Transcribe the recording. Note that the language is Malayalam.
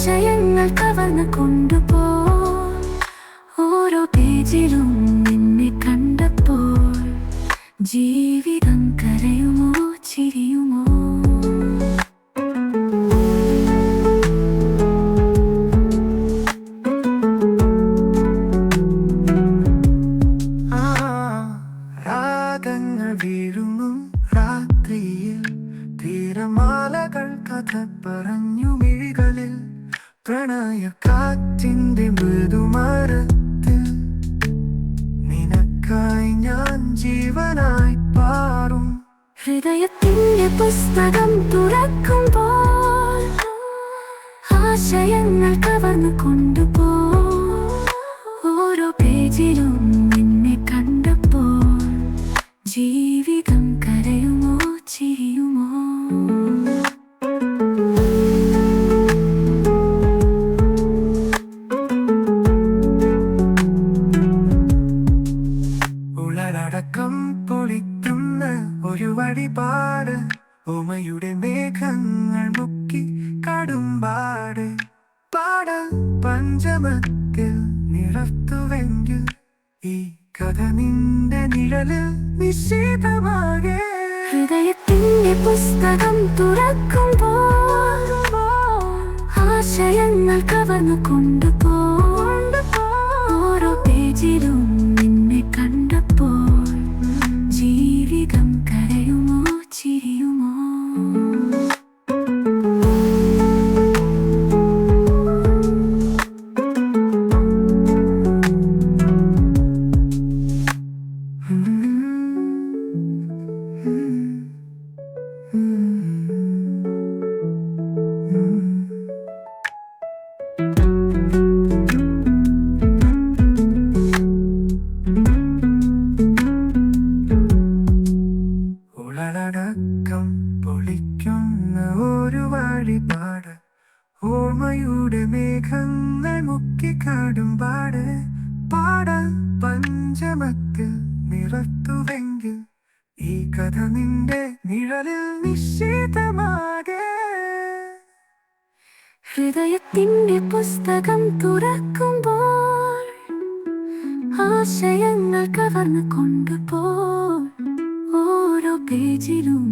ആശയങ്ങൾ കവർന്നു കൊണ്ടുപോയി. ഓരോ പേജിലും നിന്നെ കണ്ടപ്പോൾ ജീവിതം കരയുമോ ചിരിയുമോ? രാഗങ്ങൾ വീഴുന്നു രാത്രിയിൽ, തീരമാലകൾ കഥ പറഞ്ഞു മിഴികളിൽ, പ്രണയ കാറ്റിന്റെ മൃദുമരത്തിൽ നിനക്കായി ഞാൻ ജീവനായി പാറും. ഹൃദയത്തിന്റെ പുസ്തകം തുറക്കുമ്പോൾ ആശയങ്ങൾ കവർന്നു കൊണ്ടുപോയി. ഓരോ പേജിലും നിന്നെ കണ്ടപ്പോൾ ജീവിതം കരയുമോ ചിരിയുമോ? ഉളരടക്കം പൊളിക്കുന്ന ഒരു വഴിപാട്, ഉമയുടെ മേഘങ്ങൾ മുക്കി കടുമ്പാട്, പാടൽ പഞ്ചമത്തിൽ നിറത്തുവെങ്കിൽ ഈ കഥ നിന്റെ നിഴലിൽ നിശ്ചിതമാകെ. ഹൃദയത്തിന്റെ പുസ്തകം തുറക്കുമ്പോൾ ആശയങ്ങൾ കവർന്നു കൊണ്ടുപോയി. ഓരോ പേജിലും നിന്നെ കണ്ടപ്പോൾ ജീവിതം കരയുമോ ചിരിയുമോ? ഉളരടക്കം പൊളിക്കുന്ന ഒരു വഴിപാട്, ഓർമ്മയുടെ മേഘങ്ങൾ മുക്കി കടുമ്പാട്, പാടൽ പഞ്ചമത്തിൽ നിറത്തുവെങ്കിൽ ഈ കഥ നിന്റെ നിഴലിൽ നിശ്ചിതമാകെ. ഹൃദയത്തിന്റെ പുസ്തകം തുറക്കുമ്പോൾ ആശയങ്ങൾ കവർന്നു കൊണ്ടുപോയി. ഓരോ പേജിലും